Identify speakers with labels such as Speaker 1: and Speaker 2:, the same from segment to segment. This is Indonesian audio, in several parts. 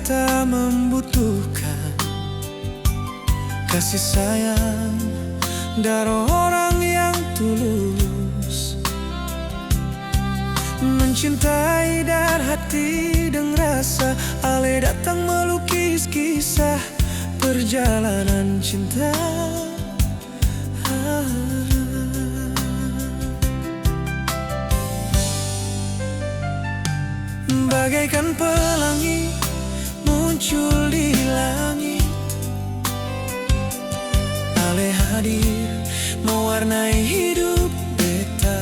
Speaker 1: beta membutuhkan kasih sayang dari orang yang tulus, mencintai dari hati dan rasa. Ale datang melukis kisah perjalanan cinta. Bagaikan pelangi muncul di langit, Ale hadir mewarnai hidup beta.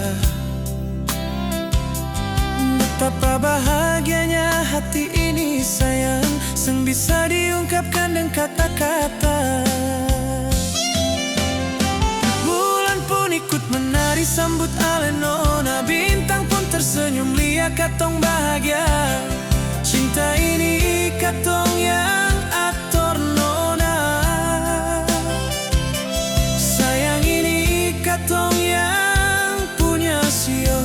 Speaker 1: Betapa bahagianya hati ini sayang, seng bisa diungkapkan dengan kata-kata. Bulan pun ikut menari sambut Ale nona, bintang pun tersenyum lihat katong bahagia. Cinta ini katong yang ator nona, sayang ini katong yang punya sio.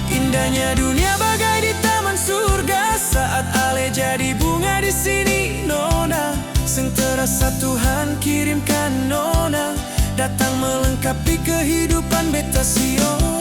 Speaker 1: Indahnya dunia bagai di taman surga saat Ale jadi bunga di sini nona. Seng terasa Tuhan kirimkan nona, datang melengkapi kehidupan beta sio.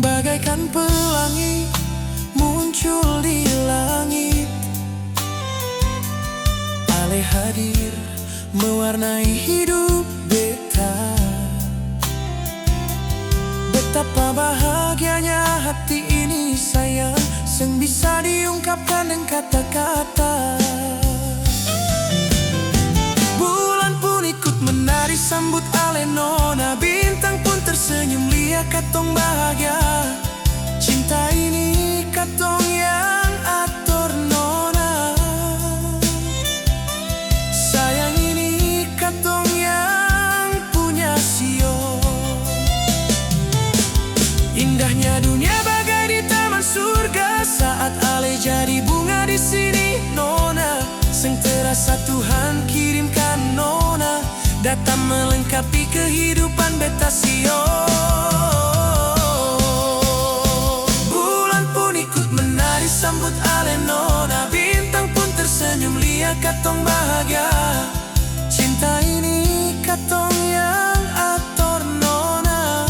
Speaker 1: Bagaikan pelangi muncul di langit, Ale hadir mewarnai hidup beta. Betapa bahagianya hati ini sayang, seng bisa diungkapkan dengan kata-kata. Bulan pun ikut menari sambut Ale nona, bintang pun tersenyum lihat katong bahagia. Cinta ini katong yang ator nona, sayang ini katong yang punya sio. Indahnya dunia bagai di taman surga saat Ale jadi bunga di sini nona. Seng terasa Tuhan kirimkan nona, datang melengkapi kehidupan beta sio. Bulan pun ikut menari sambut Ale nona, bintang pun tersenyum lihat katong bahagia. Cinta ini katong yang ator nona,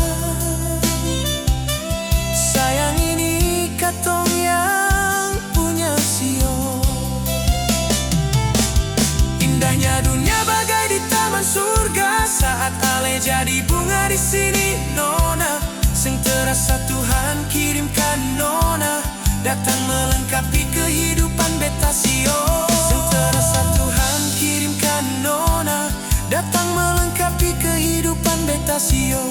Speaker 1: sayang ini katong yang punya sio. Indahnya dunia bagai di taman surga saat Ale jadi bunga di sini nona. Seng terasa Tuhan kirimkan nona, datang melengkapi kehidupan beta sio. Seng terasa Tuhan kirimkan nona, datang melengkapi kehidupan beta sio.